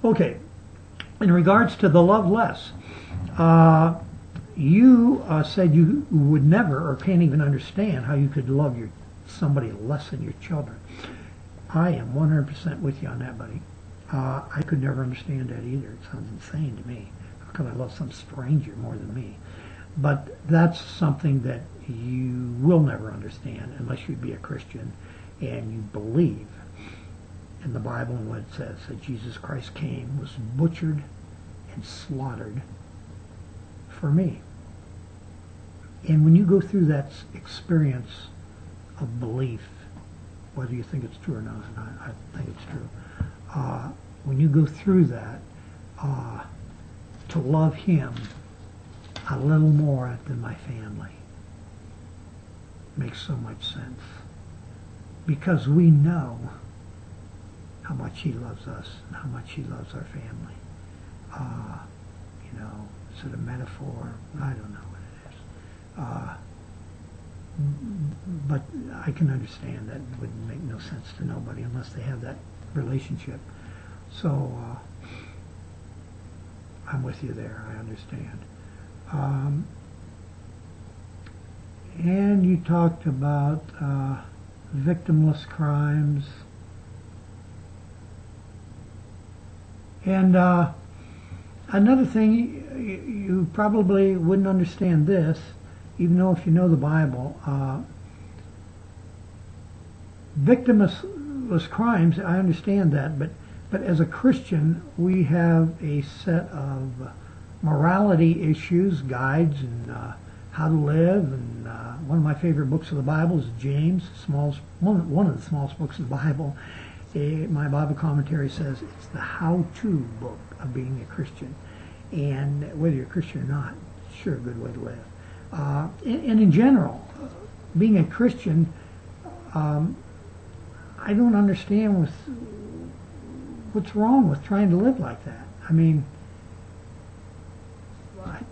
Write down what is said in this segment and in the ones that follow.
Okay, in regards to the love less, you said you would never or can't even understand how you could love somebody less than your children. I am 100% with you on that, buddy. I could never understand that either. It sounds insane to me. How could I love some stranger more than me? But that's something that you will never understand unless you be a Christian and you believe in the Bible and what it says, that Jesus Christ came, was butchered and slaughtered for me. And when you go through that experience of belief, whether you think it's true or not, and I think it's true, when you go through that, to love him a little more than my family makes so much sense. Because we know how much he loves us and how much he loves our family. You know, is it a metaphor? I don't know what it is. But I can understand that it would make no sense to nobody unless they have that relationship. So I'm with you there. I understand. And you talked about victimless crimes. And another thing, you probably wouldn't understand this, even though if you know the Bible, victimless crimes, I understand that, but as a Christian, we have a set of morality issues, guides, and how to live. And one of my favorite books of the Bible is James, one of the smallest books of the Bible. My Bible commentary says it's the how-to book of being a Christian. And whether you're a Christian or not, it's sure a good way to live. And in general, being a Christian, I don't understand what's wrong with trying to live like that. I mean,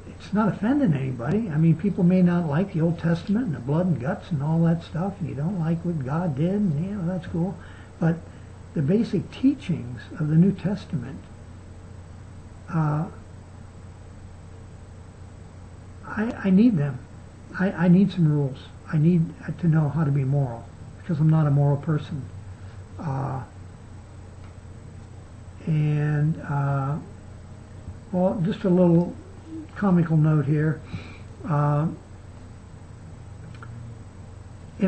it's not offending anybody. I mean, people may not like the Old Testament and the blood and guts and all that stuff, and you don't like what God did, and you know, that's cool. But the basic teachings of the New Testament, I need them. I need some rules. I need to know how to be moral, because I'm not a moral person. Well, just a little comical note here. In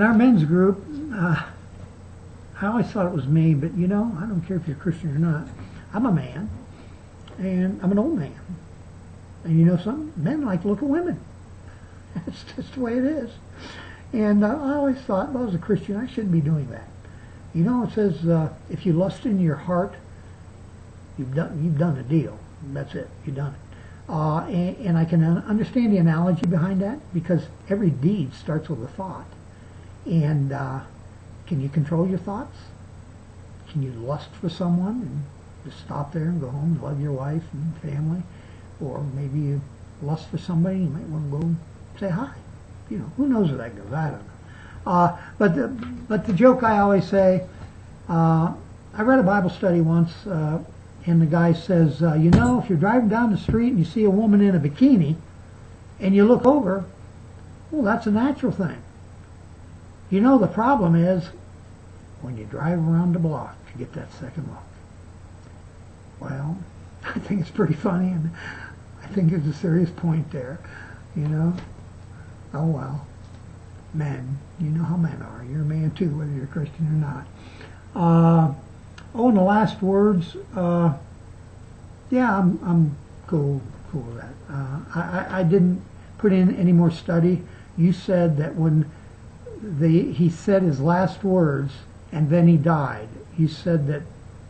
our men's group, I always thought it was me, but you know, I don't care if you're a Christian or not. I'm a man, and I'm an old man. And you know something? Men like to look at women. That's just the way it is. And I always thought, well, as a Christian, I shouldn't be doing that. You know, it says, if you lust in your heart, you've done a deal. That's it. You've done it. And I can understand the analogy behind that, because every deed starts with a thought. And can you control your thoughts? Can you lust for someone and just stop there and go home and love your wife and family? Or maybe you lust for somebody, you might want to go say hi. You know, who knows where that goes? I don't know. But the joke I always say, I read a Bible study once, and the guy says, you know, if you're driving down the street and you see a woman in a bikini, and you look over, well, that's a natural thing. You know, the problem is when you drive around the block to get that second look. Well, I think it's pretty funny, and I think there's a serious point there, you know. Oh, well. Men, you know how men are. You're a man too, whether you're a Christian or not. And the last words, yeah, I'm cool with that. I didn't put in any more study. You said that when he said his last words and then he died, you said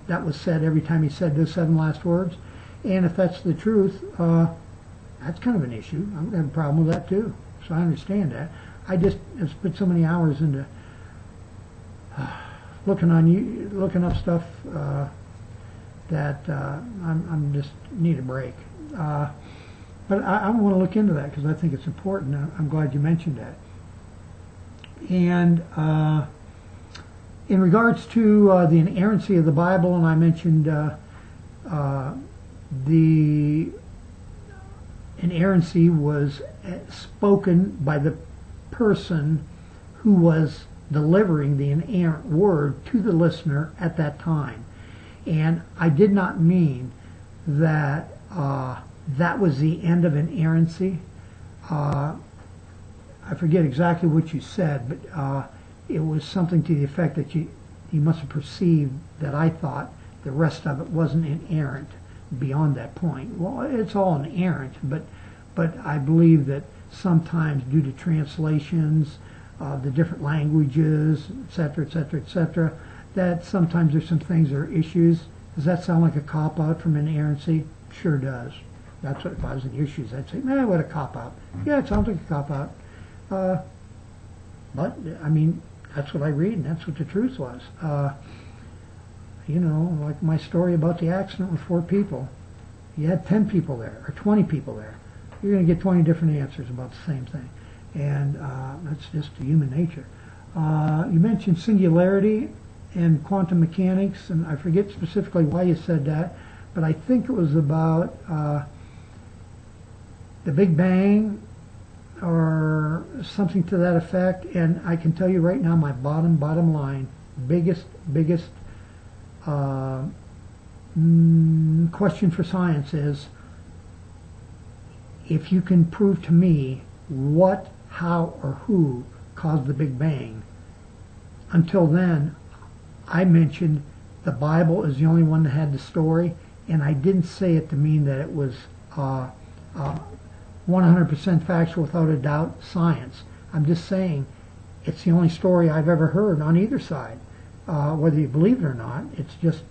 that was said every time he said those 7 last words. And if that's the truth, that's kind of an issue. I'm going to have a problem with that too. So I understand that. I just have spent so many hours into looking up stuff that I'm just need a break. But I want to look into that because I think it's important. I'm glad you mentioned that. And in regards to the inerrancy of the Bible, and I mentioned The inerrancy was spoken by the person who was delivering the inerrant word to the listener at that time. And I did not mean that that was the end of inerrancy. I forget exactly what you said, but it was something to the effect that you must have perceived that I thought the rest of it wasn't inerrant beyond that point. Well, it's all inerrant, but I believe that sometimes due to translations, the different languages, etc., etc., etc., that sometimes there's some things that are issues. Does that sound like a cop-out from inerrancy? Sure does. That's what, if I was in issues, I'd say, man, what a cop-out. Yeah, it sounds like a cop-out. But, I mean, that's what I read, and that's what the truth was. You know, like my story about the accident with 4 people. You had 10 people there, or 20 people there. You're going to get 20 different answers about the same thing. And that's just human nature. You mentioned singularity and quantum mechanics, and I forget specifically why you said that, but I think it was about the Big Bang or something to that effect. And I can tell you right now, my bottom line, biggest question for science is, if you can prove to me what, how, or who caused the Big Bang. Until then, I mentioned the Bible is the only one that had the story, and I didn't say it to mean that it was 100% factual without a doubt science. I'm just saying it's the only story I've ever heard on either side. Whether you believe it or not, it's just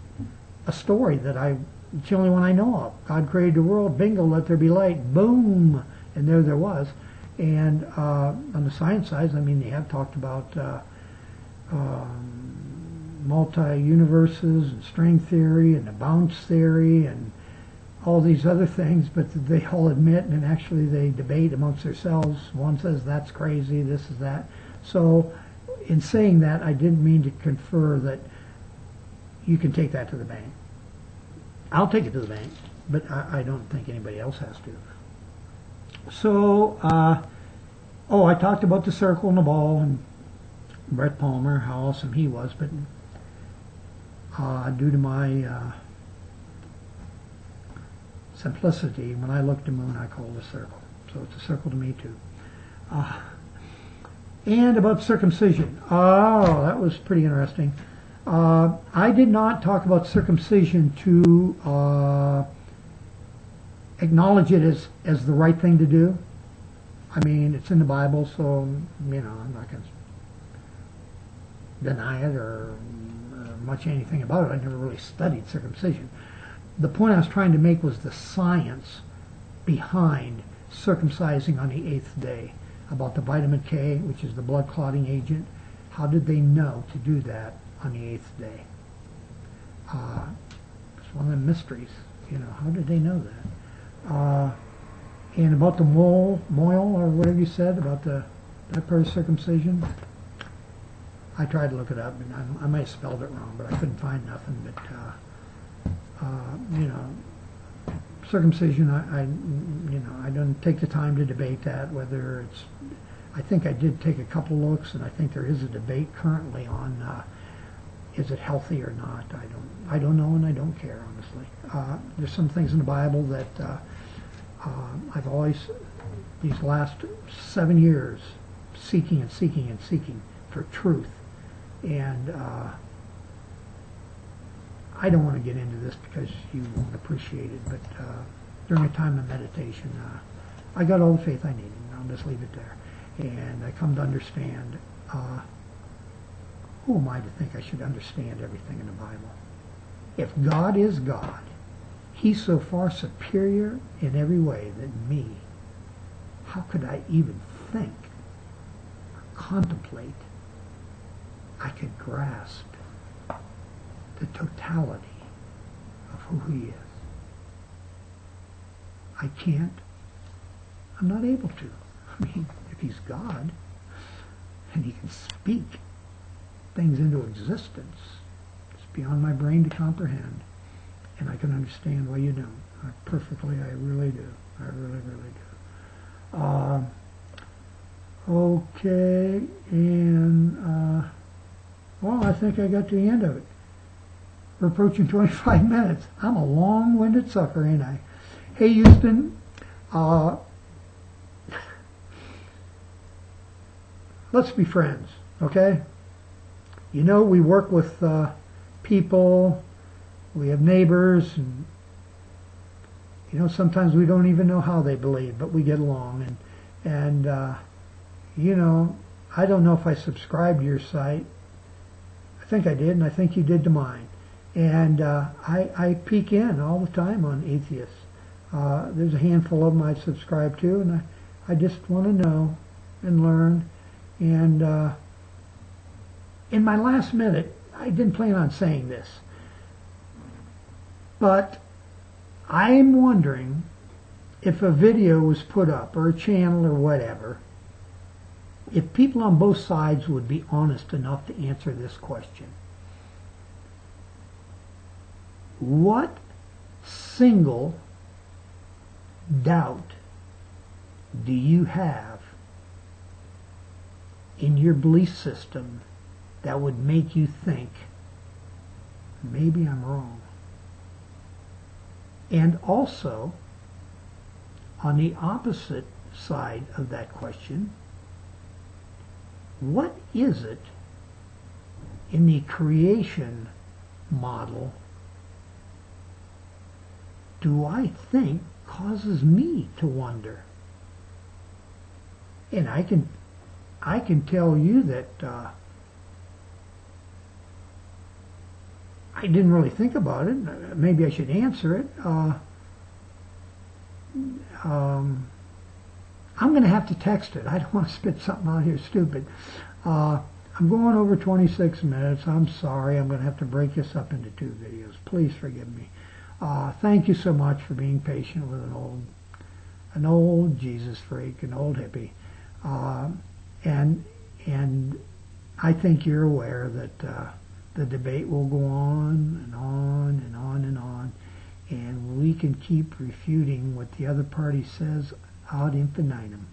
a story that it's the only one I know of. God created the world, bingo, let there be light, boom, and there was. And on the science side, I mean, they have talked about multi-universes and string theory and the bounce theory and all these other things, but they all admit, and actually they debate amongst themselves. One says that's crazy, this is that. So in saying that, I didn't mean to confer that you can take that to the bank. I'll take it to the bank, but I don't think anybody else has to. So, I talked about the circle and the ball and Brett Palmer, how awesome he was, but due to my simplicity, when I look at the moon, I call it a circle. So it's a circle to me too. And about circumcision. Oh, that was pretty interesting. I did not talk about circumcision to acknowledge it as the right thing to do. I mean, it's in the Bible, so, you know, I'm not going to deny it or much anything about it. I never really studied circumcision. The point I was trying to make was the science behind circumcising on the 8th day, about the vitamin K, which is the blood clotting agent. How did they know to do that on the 8th day? It's one of the mysteries. You know, how did they know that? And about the mole, or whatever you said about that part of circumcision, I tried to look it up, and I might have spelled it wrong, but I couldn't find nothing. But you know, circumcision, I don't take the time to debate that. Whether it's, I think I did take a couple looks, and I think there is a debate currently on is it healthy or not. I don't know, and I don't care, honestly. There's some things in the Bible that I've always, these last 7 years, seeking and seeking and seeking for truth. And I don't want to get into this because you won't appreciate it, but during a time of meditation, I got all the faith I needed, and I'll just leave it there. And I come to understand, who am I to think I should understand everything in the Bible? If God is God, He's so far superior in every way than me. How could I even think or contemplate I could grasp the totality of who He is? I can't. I'm not able to. I mean, if He's God and He can speak things into existence, it's beyond my brain to comprehend. And I could can understand why you don't. I really do. I really, really do. Okay, and well, I think I got to the end of it. We're approaching 25 minutes. I'm a long-winded sucker, ain't I? Hey, Houston, let's be friends, okay? You know, we work with people, we have neighbors, and you know, sometimes we don't even know how they believe, but we get along. And you know, I don't know if I subscribed to your site. I think I did, and I think you did to mine. And I peek in all the time on Atheists. There's a handful of them I subscribe to, and I just want to know and learn. And in my last minute, I didn't plan on saying this, but I'm wondering if a video was put up, or a channel, or whatever, if people on both sides would be honest enough to answer this question. What single doubt do you have in your belief system that would make you think, maybe I'm wrong? And also, on the opposite side of that question, what is it in the creation model do I think causes me to wonder? And I can tell you that I didn't really think about it. Maybe I should answer it. I'm going to have to text it. I don't want to spit something out here stupid. I'm going over 26 minutes. I'm sorry. I'm going to have to break this up into 2 videos. Please forgive me. Thank you so much for being patient with an old Jesus freak, an old hippie. And I think you're aware that the debate will go on and on and on and on, and we can keep refuting what the other party says ad infinitum.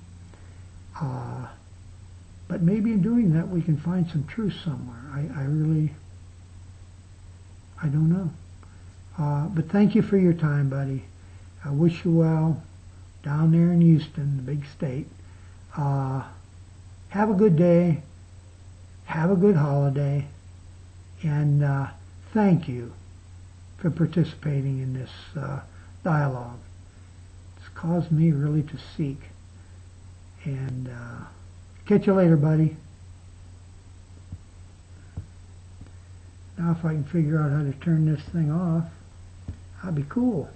But maybe in doing that we can find some truth somewhere. I don't know. But thank you for your time, buddy. I wish you well down there in Houston, the big state. Have a good day. Have a good holiday. And thank you for participating in this dialogue. It's caused me really to seek. And catch you later, buddy. Now if I can figure out how to turn this thing off, that'd be cool.